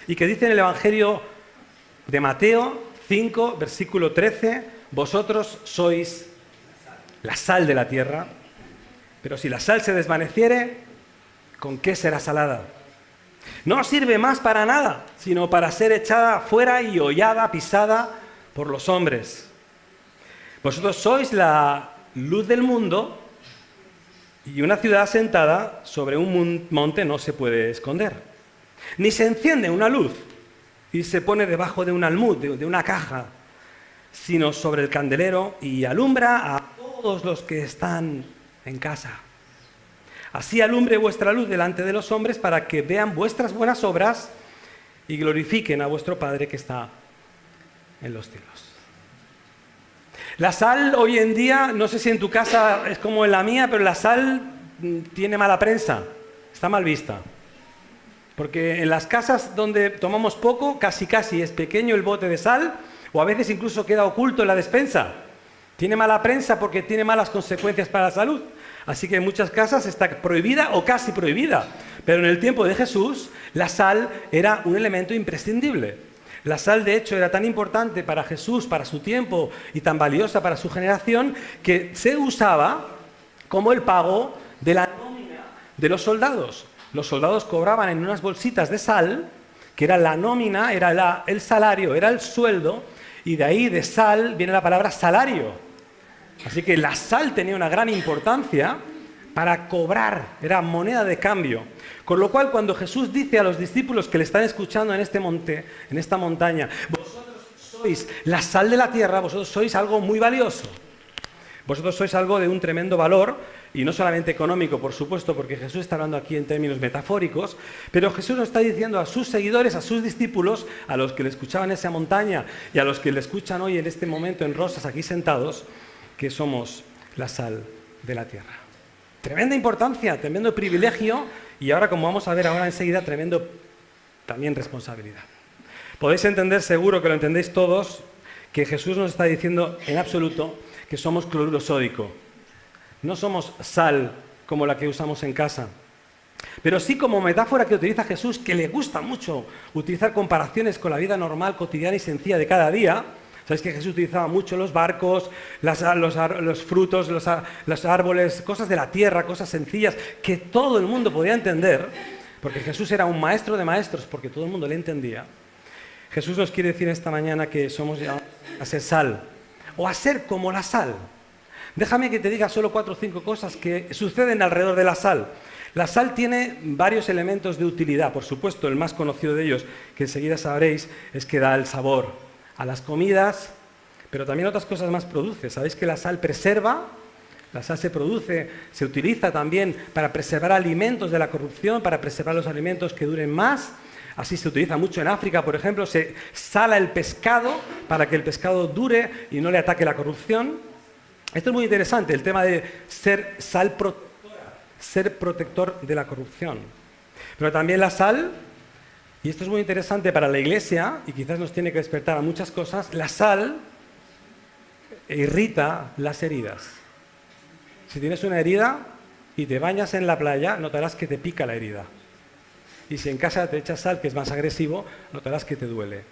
y que dice en el Evangelio de Mateo 5, versículo 13, vosotros sois la sal de la tierra, pero si la sal se desvaneciere, ¿con qué será salada? No sirve más para nada, sino para ser echada fuera y hollada, pisada por los hombres. Vosotros sois la luz del mundo, y una ciudad asentada sobre un monte no se puede esconder. Ni se enciende una luz y se pone debajo de un almud, de una caja, sino sobre el candelero y alumbra a todos los que están en casa. Así alumbre vuestra luz delante de los hombres para que vean vuestras buenas obras y glorifiquen a vuestro Padre que está en los cielos. La sal hoy en día, no sé si en tu casa es como en la mía, pero la sal tiene mala prensa, está mal vista. Porque en las casas donde tomamos poco, casi es pequeño el bote de sal, o a veces incluso queda oculto en la despensa. Tiene mala prensa porque tiene malas consecuencias para la salud. Así que en muchas casas está prohibida o casi prohibida. Pero en el tiempo de Jesús, la sal era un elemento imprescindible. La sal, de hecho, era tan importante para Jesús, para su tiempo, y tan valiosa para su generación, que se usaba como el pago de la nómina de los soldados. Los soldados cobraban en unas bolsitas de sal, que era la nómina, era el salario, era el sueldo, y de ahí de sal viene la palabra salario. Así que la sal tenía una gran importancia para cobrar, era moneda de cambio. Con lo cual, cuando Jesús dice a los discípulos que le están escuchando en este monte, en esta montaña, vosotros sois la sal de la tierra, vosotros sois algo muy valioso. Vosotros sois algo de un tremendo valor, y no solamente económico, por supuesto, porque Jesús está hablando aquí en términos metafóricos, pero Jesús nos está diciendo a sus seguidores, a sus discípulos, a los que le escuchaban en esa montaña y a los que le escuchan hoy en este momento en Rosas, aquí sentados, que somos la sal de la tierra. Tremenda importancia, tremendo privilegio, y ahora, como vamos a ver ahora enseguida, tremendo también responsabilidad. Podéis entender, seguro que lo entendéis todos, que Jesús nos está diciendo en absoluto que somos cloruro sódico. No somos sal como la que usamos en casa, pero sí como metáfora que utiliza Jesús, que le gusta mucho utilizar comparaciones con la vida normal, cotidiana y sencilla de cada día. Sabéis que Jesús utilizaba mucho los barcos, los frutos, los árboles, cosas de la tierra, cosas sencillas que todo el mundo podía entender, porque Jesús era un maestro de maestros, porque todo el mundo le entendía. Jesús nos quiere decir esta mañana que somos llamados a ser sal, o a ser como la sal. Déjame que te diga solo 4 o 5 cosas que suceden alrededor de la sal. La sal tiene varios elementos de utilidad. Por supuesto, el más conocido de ellos, que enseguida sabréis, es que da el sabor a las comidas, pero también otras cosas más produce. ¿Sabéis que la sal preserva? La sal se produce, se utiliza también para preservar alimentos de la corrupción, para preservar los alimentos que duren más. Así se utiliza mucho en África, por ejemplo, se sala el pescado para que el pescado dure y no le ataque la corrupción. Esto es muy interesante, el tema de ser sal protectora, ser protector de la corrupción. Pero también la sal, y esto es muy interesante para la Iglesia, y quizás nos tiene que despertar a muchas cosas, la sal irrita las heridas. Si tienes una herida y te bañas en la playa, notarás que te pica la herida. Y si en casa te echas sal, que es más agresivo, notarás que te duele.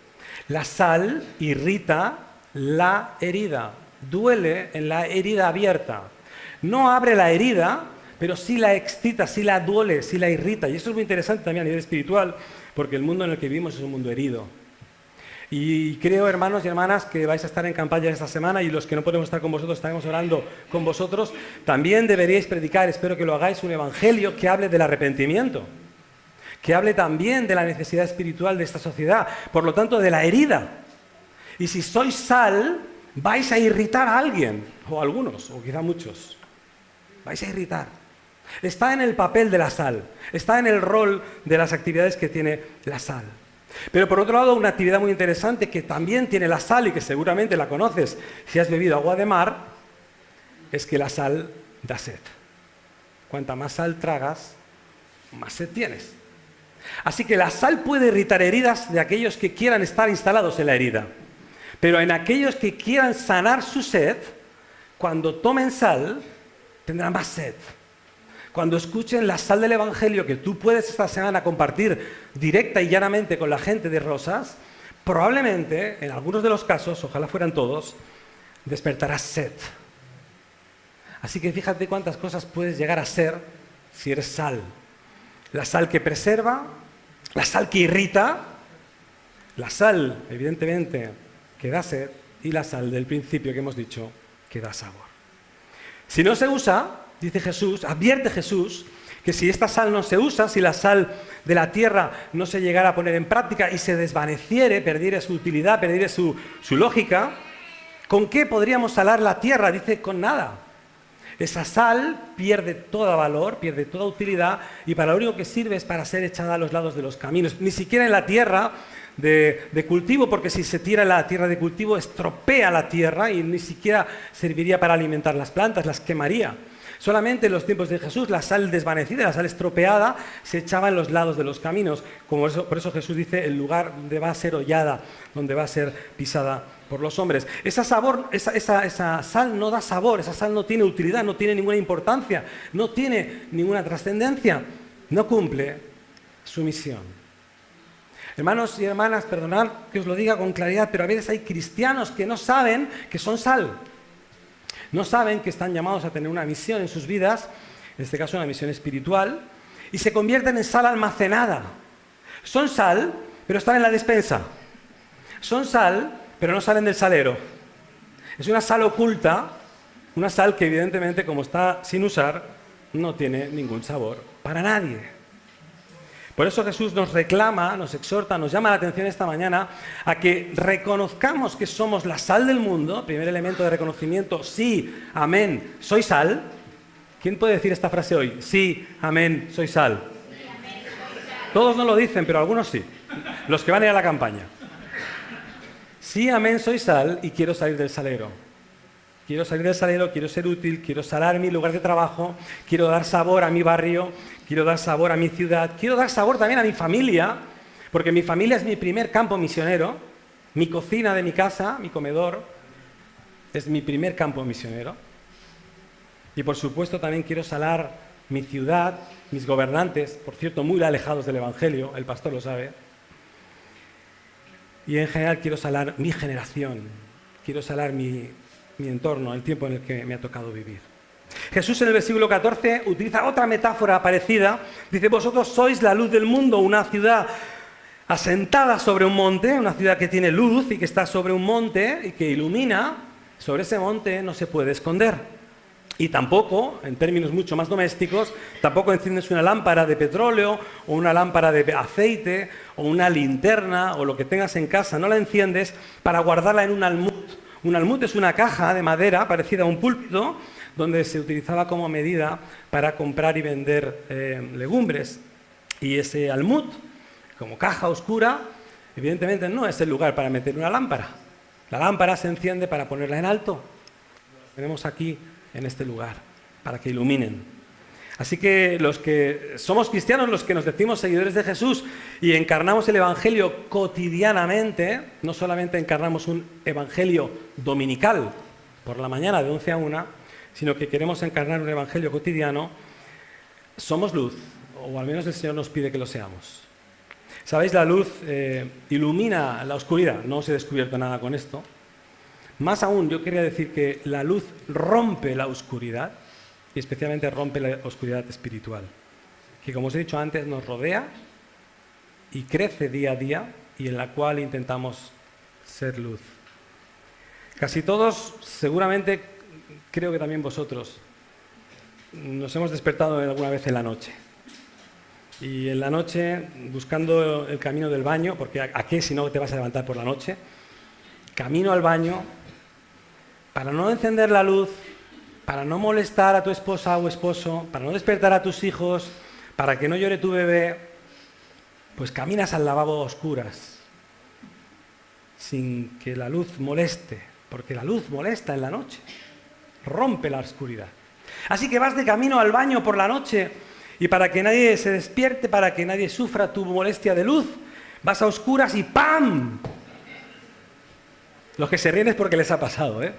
La sal irrita la herida. Duele en la herida abierta. No abre la herida, pero sí la excita, sí la duele, sí la irrita. Y esto es muy interesante también a nivel espiritual, porque el mundo en el que vivimos es un mundo herido. Y creo, hermanos y hermanas, que vais a estar en campaña esta semana, y los que no podemos estar con vosotros, estaremos orando con vosotros. También deberíais predicar, espero que lo hagáis, un evangelio que hable del arrepentimiento, que hable también de la necesidad espiritual de esta sociedad, por lo tanto de la herida. Y si sois sal, vais a irritar a alguien, o a algunos, o quizá muchos. Vais a irritar. Está en el papel de la sal, está en el rol de las actividades que tiene la sal. Pero por otro lado, una actividad muy interesante que también tiene la sal y que seguramente la conoces si has bebido agua de mar, es que la sal da sed. Cuanta más sal tragas, más sed tienes. Así que la sal puede irritar heridas de aquellos que quieran estar instalados en la herida. Pero en aquellos que quieran sanar su sed, cuando tomen sal, tendrán más sed. cuando escuchen la sal del Evangelio que tú puedes esta semana compartir directa y llanamente con la gente de Rosas, probablemente, en algunos de los casos, ojalá fueran todos, despertarás sed. Así que fíjate cuántas cosas puedes llegar a ser si eres sal. La sal que preserva, la sal que irrita, la sal, evidentemente, que da sed, y la sal del principio que hemos dicho, que da sabor. Si no se usa, dice Jesús, advierte Jesús, que si esta sal no se usa, si la sal de la tierra no se llegara a poner en práctica y se desvaneciere, perdiera su utilidad, perdiera su lógica, ¿con qué podríamos salar la tierra? Dice, con nada. Esa sal pierde todo valor, pierde toda utilidad y para lo único que sirve es para ser echada a los lados de los caminos. Ni siquiera en la tierra de cultivo, porque si se tira en la tierra de cultivo estropea la tierra y ni siquiera serviría para alimentar las plantas, las quemaría. Solamente en los tiempos de Jesús la sal desvanecida, la sal estropeada, se echaba en los lados de los caminos. Por eso Jesús dice el lugar donde va a ser hollada, donde va a ser pisada por los hombres. Esa sal no da sabor, esa sal no tiene utilidad, no tiene ninguna importancia, no tiene ninguna trascendencia, no cumple su misión. Hermanos y hermanas, perdonad que os lo diga con claridad, pero a veces hay cristianos que no saben que son sal. No saben que están llamados a tener una misión en sus vidas, en este caso una misión espiritual, y se convierten en sal almacenada. Son sal, pero están en la despensa. Son sal, pero no salen del salero. Es una sal oculta, una sal que evidentemente, como está sin usar, no tiene ningún sabor para nadie. Por eso Jesús nos reclama, nos exhorta, nos llama la atención esta mañana a que reconozcamos que somos la sal del mundo. Primer elemento de reconocimiento, sí, amén, soy sal. ¿Quién puede decir esta frase hoy? Sí, amén, soy sal. Sí, amén, soy sal. Todos no lo dicen, pero algunos sí. Los que van a ir a la campaña. Sí, amén, soy sal y quiero salir del salero. Quiero salir del salero, quiero ser útil, quiero salar mi lugar de trabajo, quiero dar sabor a mi barrio, quiero dar sabor a mi ciudad, quiero dar sabor también a mi familia, porque mi familia es mi primer campo misionero, mi cocina de mi casa, mi comedor, es mi primer campo misionero. Y por supuesto también quiero salar mi ciudad, mis gobernantes, por cierto, muy alejados del Evangelio, el pastor lo sabe. Y en general quiero salar mi generación, quiero salar mi entorno, el tiempo en el que me ha tocado vivir. Jesús en el versículo 14 utiliza otra metáfora parecida. Dice, vosotros sois la luz del mundo, una ciudad asentada sobre un monte, una ciudad que tiene luz y que está sobre un monte y que ilumina. Sobre ese monte no se puede esconder. Y tampoco, en términos mucho más domésticos, tampoco enciendes una lámpara de petróleo o una lámpara de aceite o una linterna o lo que tengas en casa, no la enciendes para guardarla en un almud. Un almud es una caja de madera parecida a un púlpito donde se utilizaba como medida para comprar y vender legumbres. Y ese almud, como caja oscura, evidentemente no es el lugar para meter una lámpara. La lámpara se enciende para ponerla en alto. La tenemos aquí, en este lugar, para que iluminen. Así que los que somos cristianos, los que nos decimos seguidores de Jesús y encarnamos el Evangelio cotidianamente, no solamente encarnamos un Evangelio dominical por la mañana de 11 a 1, sino que queremos encarnar un Evangelio cotidiano, somos luz, o al menos el Señor nos pide que lo seamos. ¿Sabéis? La luz ilumina la oscuridad, no os he descubierto nada con esto. Más aún, yo quería decir que la luz rompe la oscuridad, y especialmente rompe la oscuridad espiritual, que como os he dicho antes nos rodea y crece día a día y en la cual intentamos ser luz. Casi todos, seguramente, creo que también vosotros, nos hemos despertado alguna vez en la noche. Y en la noche, buscando el camino del baño, porque ¿a qué si no te vas a levantar por la noche? Camino al baño, para no encender la luz, para no molestar a tu esposa o esposo, para no despertar a tus hijos, para que no llore tu bebé, pues caminas al lavabo a oscuras, sin que la luz moleste, porque la luz molesta en la noche, rompe la oscuridad. Así que vas de camino al baño por la noche y para que nadie se despierte, para que nadie sufra tu molestia de luz, vas a oscuras y ¡pam! Los que se ríen es porque les ha pasado, ¿eh?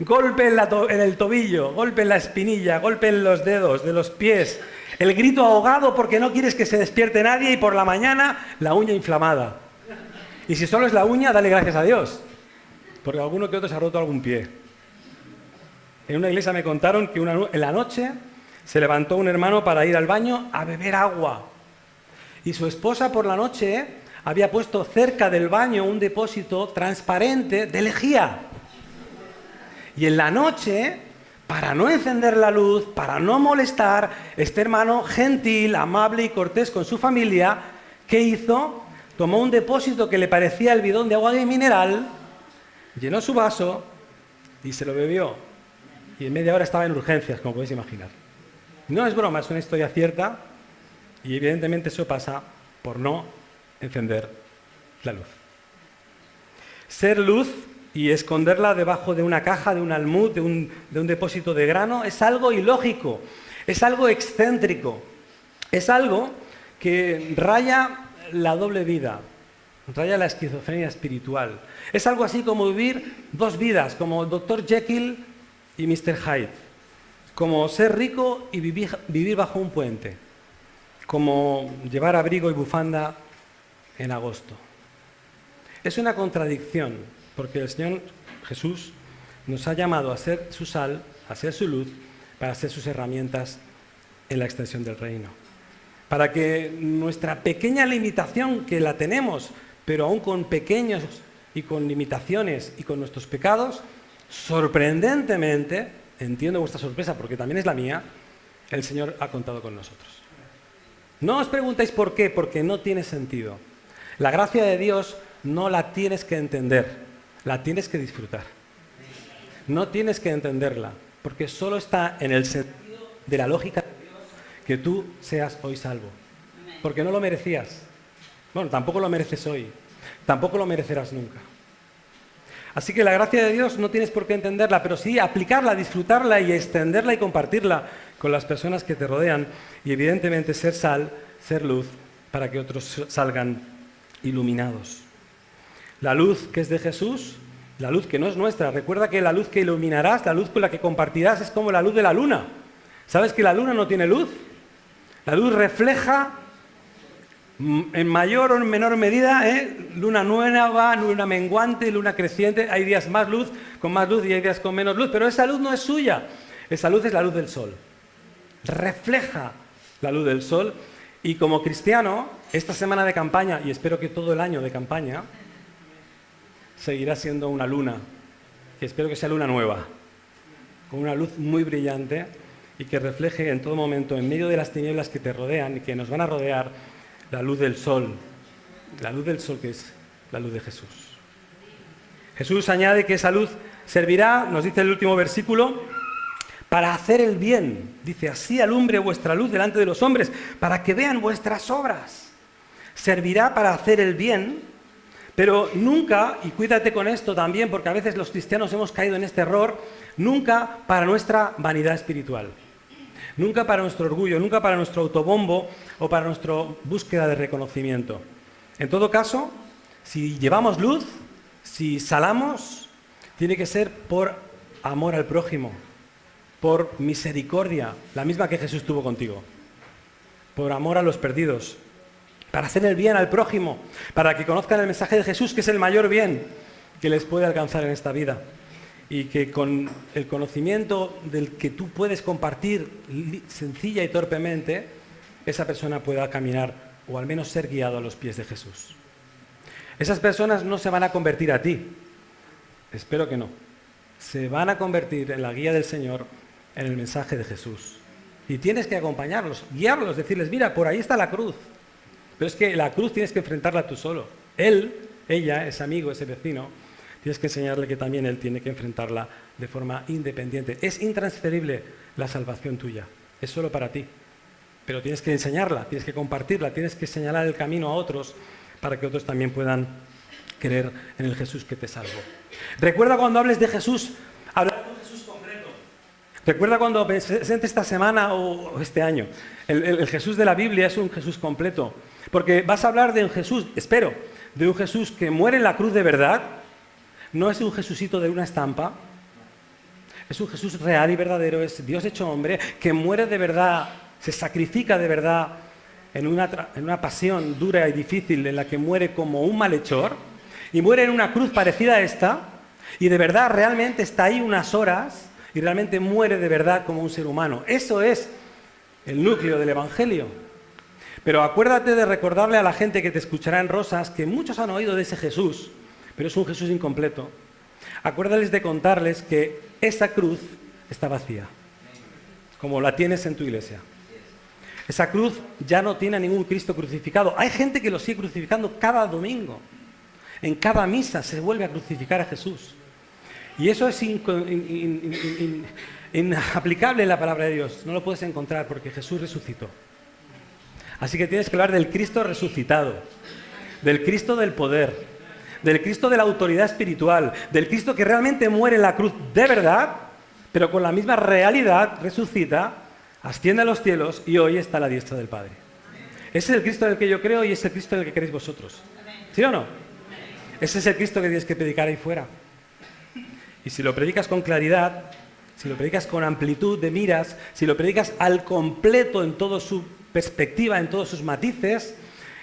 golpe en el tobillo, golpe en la espinilla, golpe en los dedos de los pies, el grito ahogado porque no quieres que se despierte nadie y por la mañana la uña inflamada. Y si solo es la uña, dale gracias a Dios, porque alguno que otro se ha roto algún pie. En una iglesia me contaron que en la noche se levantó un hermano para ir al baño a beber agua. Y su esposa por la noche había puesto cerca del baño un depósito transparente de lejía. Y en la noche, para no encender la luz, para no molestar, este hermano gentil, amable y cortés con su familia, ¿qué hizo? Tomó un depósito que le parecía el bidón de agua de mineral, llenó su vaso y se lo bebió. Y en media hora estaba en urgencias, como podéis imaginar. No es broma, es una historia cierta y evidentemente eso pasa por no encender la luz. Ser luz y esconderla debajo de una caja, de un almud, de un depósito de grano, es algo ilógico, es algo excéntrico, es algo que raya la doble vida, raya la esquizofrenia espiritual. Es algo así como vivir dos vidas, como Dr. Jekyll y Mr. Hyde, como ser rico y vivir bajo un puente, como llevar abrigo y bufanda en agosto. Es una contradicción, porque el Señor Jesús nos ha llamado a ser su sal, a ser su luz, para ser sus herramientas en la extensión del reino. Para que nuestra pequeña limitación, que la tenemos, pero aún con pequeños y con limitaciones y con nuestros pecados, sorprendentemente, entiendo vuestra sorpresa porque también es la mía, el Señor ha contado con nosotros. No os preguntéis por qué, porque no tiene sentido. La gracia de Dios no la tienes que entender, la tienes que disfrutar. No tienes que entenderla, porque solo está en el sentido de la lógica de Dios que tú seas hoy salvo. Porque no lo merecías. Bueno, tampoco lo mereces hoy, tampoco lo merecerás nunca. Así que la gracia de Dios no tienes por qué entenderla, pero sí aplicarla, disfrutarla y extenderla y compartirla con las personas que te rodean y evidentemente ser sal, ser luz, para que otros salgan iluminados. La luz que es de Jesús, la luz que no es nuestra. Recuerda que la luz que iluminarás, la luz con la que compartirás es como la luz de la luna. ¿Sabes que la luna no tiene luz? La luz refleja en mayor o en menor medida, luna nueva, luna menguante, luna creciente. Hay días más luz, con más luz y hay días con menos luz, pero esa luz no es suya. Esa luz es la luz del sol. Refleja la luz del sol y como cristiano, esta semana de campaña, y espero que todo el año de campaña, seguirá siendo una luna, que espero que sea luna nueva, con una luz muy brillante y que refleje en todo momento, en medio de las tinieblas que te rodean y que nos van a rodear, la luz del sol que es la luz de Jesús. Jesús añade que esa luz servirá, nos dice el último versículo, para hacer el bien. Dice, así alumbre vuestra luz delante de los hombres, para que vean vuestras obras. Servirá para hacer el bien, pero nunca, y cuídate con esto también, porque a veces los cristianos hemos caído en este error, nunca para nuestra vanidad espiritual. Nunca para nuestro orgullo, nunca para nuestro autobombo o para nuestra búsqueda de reconocimiento. En todo caso, si llevamos luz, si salamos, tiene que ser por amor al prójimo, por misericordia, la misma que Jesús tuvo contigo, por amor a los perdidos, para hacer el bien al prójimo, para que conozcan el mensaje de Jesús, que es el mayor bien que les puede alcanzar en esta vida. Y que con el conocimiento del que tú puedes compartir sencilla y torpemente, esa persona pueda caminar o al menos ser guiado a los pies de Jesús. Esas personas no se van a convertir a ti, espero que no. Se van a convertir en la guía del Señor, en el mensaje de Jesús. Y tienes que acompañarlos, guiarlos, decirles, mira, por ahí está la cruz. Pero es que la cruz tienes que enfrentarla tú solo. Él, ella, ese amigo, ese vecino, tienes que enseñarle que también él tiene que enfrentarla de forma independiente. Es intransferible la salvación tuya, es solo para ti. Pero tienes que enseñarla, tienes que compartirla, tienes que señalar el camino a otros para que otros también puedan creer en el Jesús que te salvó. Recuerda cuando hables de Jesús, hablar de un Jesús concreto. Recuerda cuando presentes esta semana o este año. El Jesús de la Biblia es un Jesús completo. Porque vas a hablar de un Jesús, espero, de un Jesús que muere en la cruz de verdad. No es un Jesucito de una estampa, Es un Jesús real y verdadero, es Dios hecho hombre, que muere de verdad, se sacrifica de verdad en una pasión dura y difícil en la que muere como un malhechor y muere en una cruz parecida a esta y de verdad realmente está ahí unas horas y realmente muere de verdad como un ser humano. Eso es el núcleo del Evangelio. Pero acuérdate de recordarle a la gente que te escuchará en Rosas que muchos han oído de ese Jesús, pero es un Jesús incompleto. Acuérdales de contarles que esa cruz está vacía, como la tienes en tu iglesia. Esa cruz ya no tiene a ningún Cristo crucificado. Hay gente que lo sigue crucificando cada domingo. En cada misa se vuelve a crucificar a Jesús. Y eso es inaplicable en la palabra de Dios. No lo puedes encontrar porque Jesús resucitó. Así que tienes que hablar del Cristo resucitado, del Cristo del poder, del Cristo de la autoridad espiritual, del Cristo que realmente muere en la cruz de verdad, pero con la misma realidad resucita, asciende a los cielos y hoy está a la diestra del Padre. Ese es el Cristo en el que yo creo y es el Cristo en el que creéis vosotros. ¿Sí o no? Ese es el Cristo que tienes que predicar ahí fuera. Y si lo predicas con claridad, si lo predicas con amplitud de miras, si lo predicas al completo en toda su perspectiva, en todos sus matices,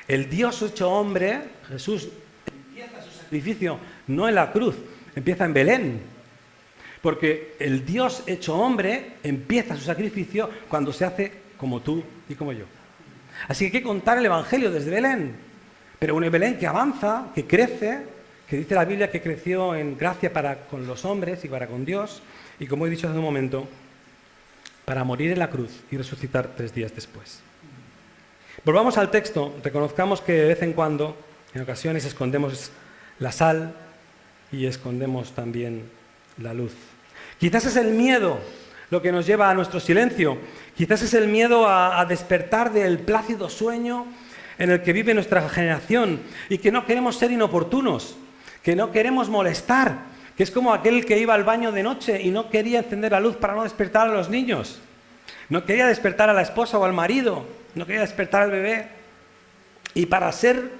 el Dios hecho hombre, Jesús, empieza su sacrificio no en la cruz, empieza en Belén. Porque el Dios hecho hombre empieza su sacrificio cuando se hace como tú y como yo. Así que hay que contar el Evangelio desde Belén. Pero un Belén que avanza, que crece, que dice la Biblia que creció en gracia para con los hombres y para con Dios. Y como he dicho hace un momento, para morir en la cruz y resucitar 3 días después. Volvamos al texto. Reconozcamos que de vez en cuando, en ocasiones, escondemos la sal y escondemos también la luz. Quizás es el miedo lo que nos lleva a nuestro silencio. Quizás es el miedo a despertar del plácido sueño en el que vive nuestra generación y que no queremos ser inoportunos, que no queremos molestar, que es como aquel que iba al baño de noche y no quería encender la luz para no despertar a los niños, no quería despertar a la esposa o al marido, no quería despertar al bebé. Y para ser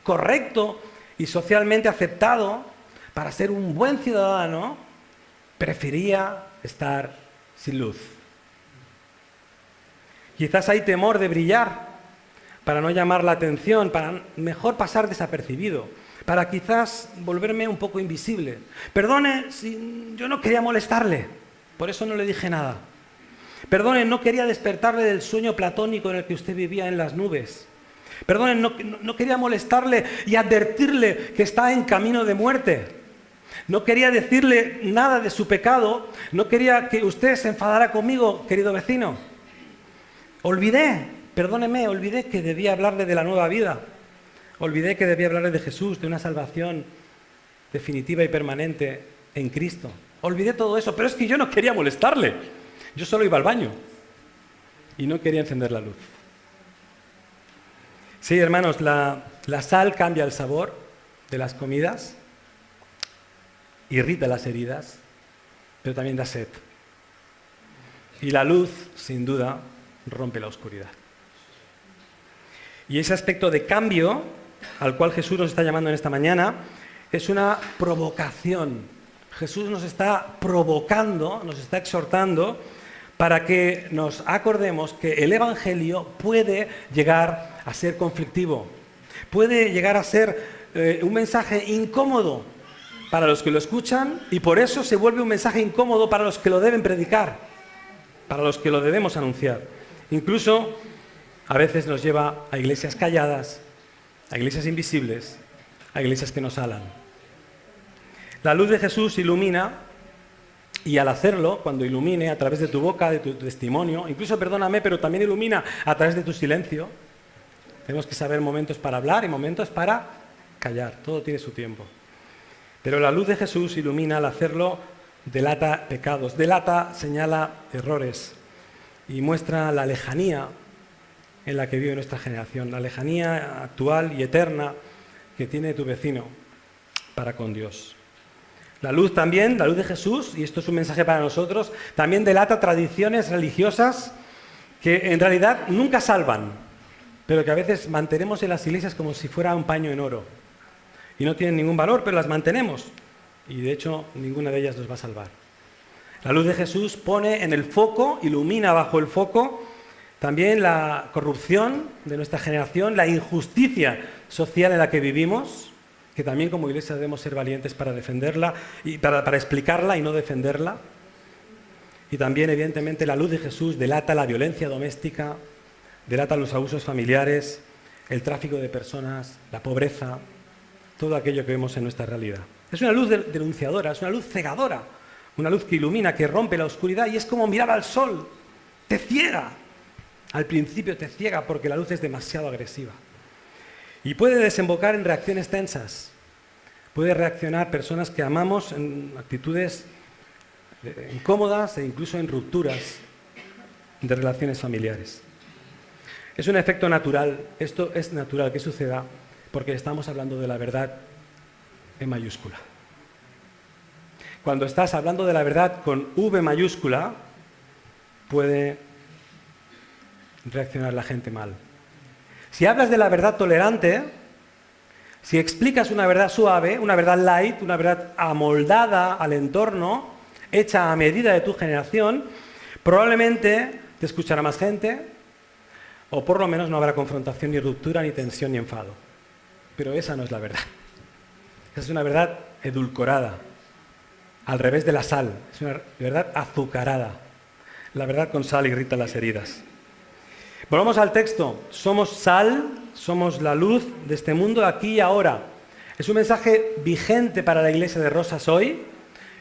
correcto y socialmente aceptado, para ser un buen ciudadano, prefería estar sin luz. Quizás hay temor de brillar para no llamar la atención, para mejor pasar desapercibido, para quizás volverme un poco invisible. Perdone, si yo no quería molestarle, por eso no le dije nada. Perdone, no quería despertarle del sueño platónico en el que usted vivía en las nubes. Perdone, no quería molestarle y advertirle que está en camino de muerte. No quería decirle nada de su pecado, no quería que usted se enfadara conmigo, querido vecino. Olvidé que debía hablarle de la nueva vida. Olvidé que debía hablarle de Jesús, de una salvación definitiva y permanente en Cristo. Olvidé todo eso, pero es que yo no quería molestarle. Yo solo iba al baño y no quería encender la luz. Sí, hermanos, la sal cambia el sabor de las comidas, irrita las heridas, pero también da sed. Y la luz, sin duda, rompe la oscuridad. Y ese aspecto de cambio al cual Jesús nos está llamando en esta mañana es una provocación. Jesús nos está provocando, nos está exhortando para que nos acordemos que el Evangelio puede llegar a ser conflictivo, puede llegar a ser un mensaje incómodo para los que lo escuchan y por eso se vuelve un mensaje incómodo para los que lo deben predicar, para los que lo debemos anunciar. Incluso a veces nos lleva a iglesias calladas, a iglesias invisibles, a iglesias que nos alan. La luz de Jesús ilumina y al hacerlo, cuando ilumine a través de tu boca, de tu testimonio, incluso perdóname, pero también ilumina a través de tu silencio. Tenemos que saber momentos para hablar y momentos para callar. Todo tiene su tiempo. Pero la luz de Jesús ilumina al hacerlo, delata pecados, señala errores y muestra la lejanía en la que vive nuestra generación, la lejanía actual y eterna que tiene tu vecino para con Dios. La luz también, la luz de Jesús, y esto es un mensaje para nosotros, también delata tradiciones religiosas que en realidad nunca salvan, pero que a veces mantenemos en las iglesias como si fuera un paño en oro. Y no tienen ningún valor, pero las mantenemos. Y de hecho, ninguna de ellas nos va a salvar. La luz de Jesús pone en el foco, ilumina bajo el foco, también la corrupción de nuestra generación, la injusticia social en la que vivimos, que también como iglesia debemos ser valientes para defenderla y para explicarla y no defenderla. Y también, evidentemente, la luz de Jesús delata la violencia doméstica, delata los abusos familiares, el tráfico de personas, la pobreza, todo aquello que vemos en nuestra realidad. Es una luz denunciadora, es una luz cegadora, una luz que ilumina, que rompe la oscuridad y es como mirar al sol, te ciega. Al principio te ciega porque la luz es demasiado agresiva. Y puede desembocar en reacciones tensas, puede reaccionar personas que amamos en actitudes incómodas e incluso en rupturas de relaciones familiares. Es un efecto natural, esto es natural que suceda porque estamos hablando de la verdad en mayúscula. Cuando estás hablando de la verdad con V mayúscula, puede reaccionar la gente mal. Si hablas de la verdad tolerante, si explicas una verdad suave, una verdad light, una verdad amoldada al entorno, hecha a medida de tu generación, probablemente te escuchará más gente, o por lo menos no habrá confrontación, ni ruptura, ni tensión, ni enfado. Pero esa no es la verdad. Esa es una verdad edulcorada, al revés de la sal. Es una verdad azucarada. La verdad con sal irrita las heridas. Volvamos al texto. Somos sal, somos la luz de este mundo aquí y ahora. Es un mensaje vigente para la iglesia de Rosas hoy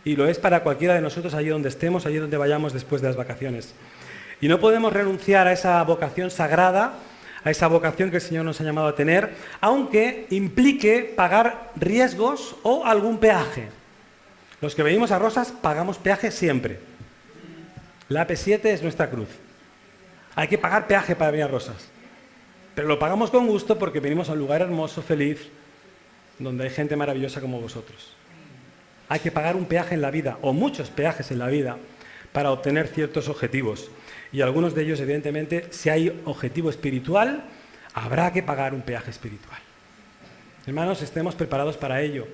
y lo es para cualquiera de nosotros allí donde estemos, allí donde vayamos después de las vacaciones. Y no podemos renunciar a esa vocación sagrada, a esa vocación que el Señor nos ha llamado a tener, aunque implique pagar riesgos o algún peaje. Los que venimos a Rosas pagamos peaje siempre. La AP7 es nuestra cruz. Hay que pagar peaje para venir a Rosas. Pero lo pagamos con gusto porque venimos a un lugar hermoso, feliz, donde hay gente maravillosa como vosotros. Hay que pagar un peaje en la vida, o muchos peajes en la vida, para obtener ciertos objetivos. Y algunos de ellos, evidentemente, si hay objetivo espiritual, habrá que pagar un peaje espiritual. Hermanos, estemos preparados para ello,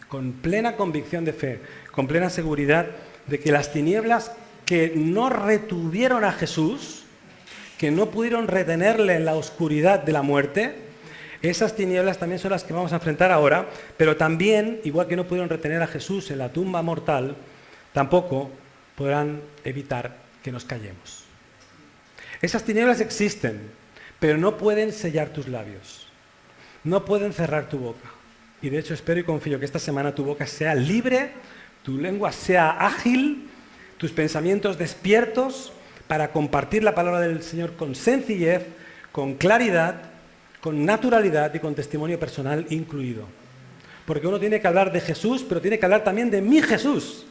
con plena convicción de fe, con plena seguridad de que las tinieblas que no retuvieron a Jesús, que no pudieron retenerle en la oscuridad de la muerte, esas tinieblas también son las que vamos a enfrentar ahora, pero también, igual que no pudieron retener a Jesús en la tumba mortal, tampoco podrán evitar que nos callemos. Esas tinieblas existen, pero no pueden sellar tus labios, no pueden cerrar tu boca. Y de hecho espero y confío que esta semana tu boca sea libre, tu lengua sea ágil, tus pensamientos despiertos para compartir la palabra del Señor con sencillez, con claridad, con naturalidad y con testimonio personal incluido. Porque uno tiene que hablar de Jesús, pero tiene que hablar también de mi Jesús.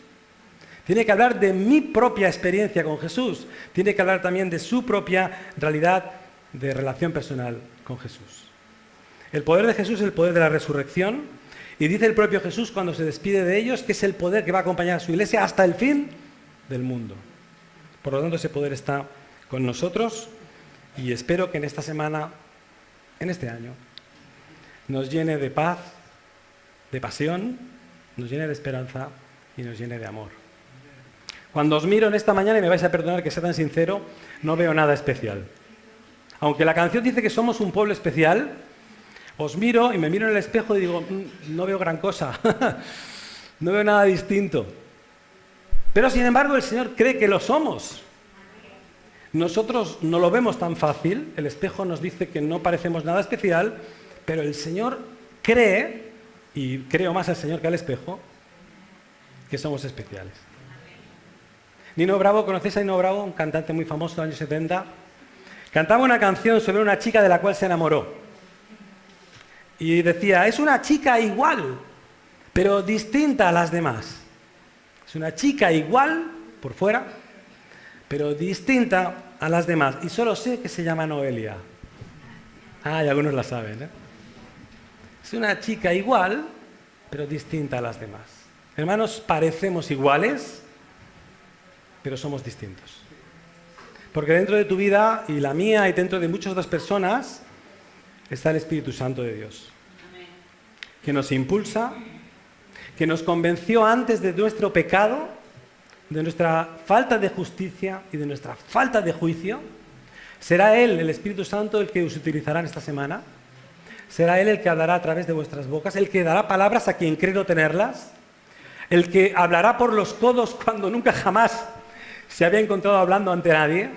Tiene que hablar de mi propia experiencia con Jesús. Tiene que hablar también de su propia realidad de relación personal con Jesús. El poder de Jesús es el poder de la resurrección. Y dice el propio Jesús cuando se despide de ellos que es el poder que va a acompañar a su iglesia hasta el fin del mundo. Por lo tanto, ese poder está con nosotros y espero que en esta semana, en este año, nos llene de paz, de pasión, nos llene de esperanza y nos llene de amor. Cuando os miro en esta mañana, y me vais a perdonar que sea tan sincero, no veo nada especial. Aunque la canción dice que somos un pueblo especial, os miro y me miro en el espejo y digo, no veo gran cosa, no veo nada distinto. Pero sin embargo el Señor cree que lo somos. Nosotros no lo vemos tan fácil, el espejo nos dice que no parecemos nada especial, pero el Señor cree, y creo más al Señor que al espejo, que somos especiales. Nino Bravo, ¿conocéis a Nino Bravo? Un cantante muy famoso de los años 70. Cantaba una canción sobre una chica de la cual se enamoró. Y decía, es una chica igual, pero distinta a las demás. Es una chica igual, por fuera, pero distinta a las demás. Y solo sé que se llama Noelia. Ah, y algunos la saben, ¿eh? Es una chica igual, pero distinta a las demás. Hermanos, parecemos iguales, pero somos distintos. Porque dentro de tu vida y la mía y dentro de muchas otras personas está el Espíritu Santo de Dios, que nos impulsa, que nos convenció antes de nuestro pecado, de nuestra falta de justicia y de nuestra falta de juicio, será Él, el Espíritu Santo, el que os utilizará en esta semana. Será Él el que hablará a través de vuestras bocas, el que dará palabras a quien cree no tenerlas, el que hablará por los codos cuando nunca jamás se había encontrado hablando ante nadie,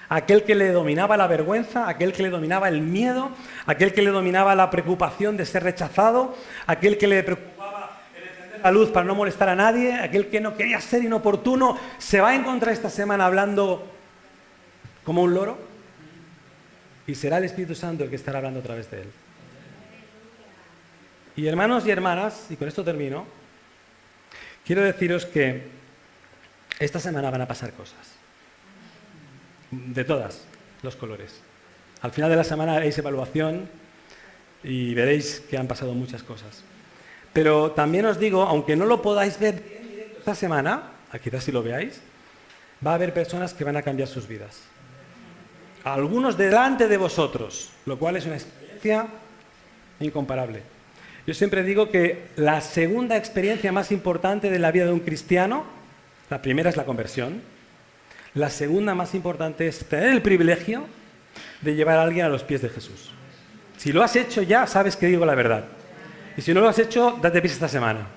aquel que le dominaba la vergüenza, aquel que le dominaba el miedo, aquel que le dominaba la preocupación de ser rechazado, aquel que le preocupaba el encender la luz para no molestar a nadie, aquel que no quería ser inoportuno, se va a encontrar esta semana hablando como un loro y será el Espíritu Santo el que estará hablando a través de él. Y hermanos y hermanas, y con esto termino, quiero deciros que esta semana van a pasar cosas. De todas los colores. Al final de la semana haréis evaluación y veréis que han pasado muchas cosas. Pero también os digo, aunque no lo podáis ver en directo esta semana, quizás si lo veáis, va a haber personas que van a cambiar sus vidas. Algunos delante de vosotros, lo cual es una experiencia incomparable. Yo siempre digo que la segunda experiencia más importante de la vida de un cristiano, la primera es la conversión, la segunda más importante es tener el privilegio de llevar a alguien a los pies de Jesús. Si lo has hecho ya, sabes que digo la verdad. Y si no lo has hecho, date prisa esta semana.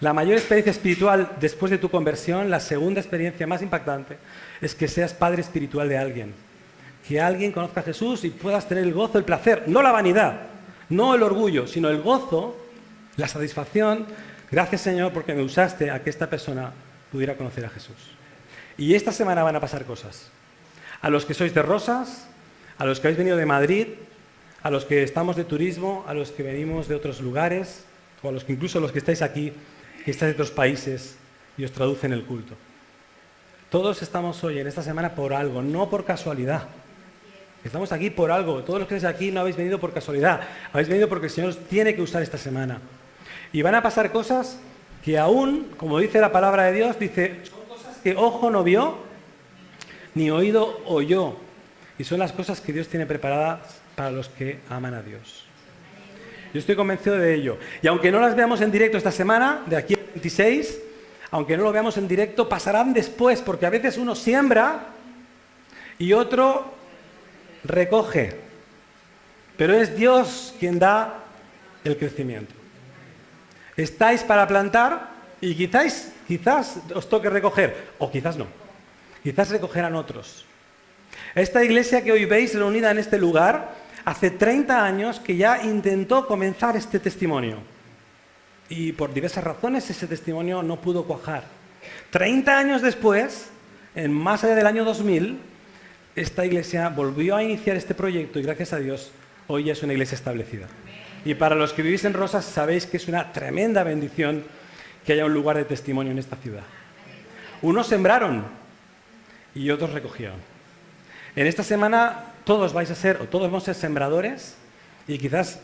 La mayor experiencia espiritual después de tu conversión, la segunda experiencia más impactante, es que seas padre espiritual de alguien. Que alguien conozca a Jesús y puedas tener el gozo, el placer, no la vanidad, no el orgullo, sino el gozo, la satisfacción. Gracias, Señor, porque me usaste a que esta persona pudiera conocer a Jesús. Y esta semana van a pasar cosas. A los que sois de Rosas, a los que habéis venido de Madrid, a los que estamos de turismo, a los que venimos de otros lugares, o a los que incluso los que estáis aquí, que estáis de otros países y os traducen el culto. Todos estamos hoy en esta semana por algo, no por casualidad. Estamos aquí por algo. Todos los que estáis aquí no habéis venido por casualidad. Habéis venido porque el Señor os tiene que usar esta semana. Y van a pasar cosas que aún, como dice la palabra de Dios, dice, son cosas que ojo no vio, ni oído oyó. Y son las cosas que Dios tiene preparadas para los que aman a Dios. Yo estoy convencido de ello. Y aunque no las veamos en directo esta semana, de aquí al 26, aunque no lo veamos en directo, pasarán después, porque a veces uno siembra y otro recoge. Pero es Dios quien da el crecimiento. Estáis para plantar y quizás os toque recoger, o quizás no. Quizás recogerán otros. Esta iglesia que hoy veis reunida en este lugar, hace 30 años que ya intentó comenzar este testimonio. Y por diversas razones ese testimonio no pudo cuajar. 30 años después, en más allá del año 2000, esta iglesia volvió a iniciar este proyecto y gracias a Dios hoy ya es una iglesia establecida. Y para los que vivís en Rosas sabéis que es una tremenda bendición que haya un lugar de testimonio en esta ciudad. Unos sembraron y otros recogieron. En esta semana todos vais a ser, o todos vamos a ser sembradores y quizás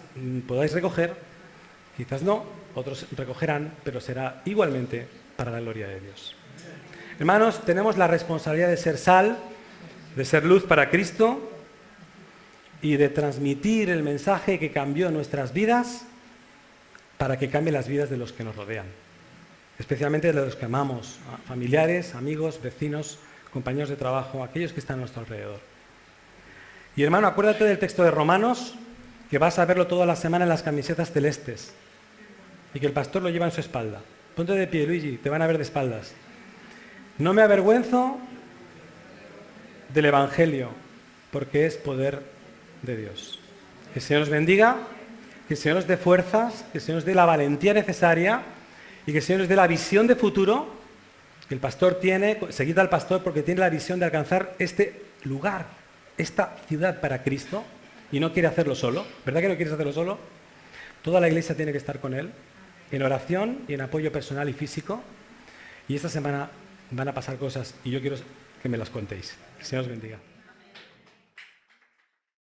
podáis recoger, quizás no, otros recogerán, pero será igualmente para la gloria de Dios. Hermanos, tenemos la responsabilidad de ser sal, de ser luz para Cristo y de transmitir el mensaje que cambió nuestras vidas para que cambie las vidas de los que nos rodean, especialmente de los que amamos, familiares, amigos, vecinos, compañeros de trabajo, aquellos que están a nuestro alrededor. Y hermano, acuérdate del texto de Romanos, que vas a verlo toda la semana en las camisetas celestes y que el pastor lo lleva en su espalda. Ponte de pie, Luigi, te van a ver de espaldas. No me avergüenzo del Evangelio, porque es poder de Dios. Que el Señor os bendiga, que el Señor os dé fuerzas, que el Señor os dé la valentía necesaria y que el Señor os dé la visión de futuro que el pastor tiene. Seguid al pastor porque tiene la visión de alcanzar este lugar, esta ciudad para Cristo y no quiere hacerlo solo. ¿Verdad que no quieres hacerlo solo? Toda la iglesia tiene que estar con él en oración y en apoyo personal y físico. Y esta semana van a pasar cosas y yo quiero que me las contéis. Que el Señor os bendiga.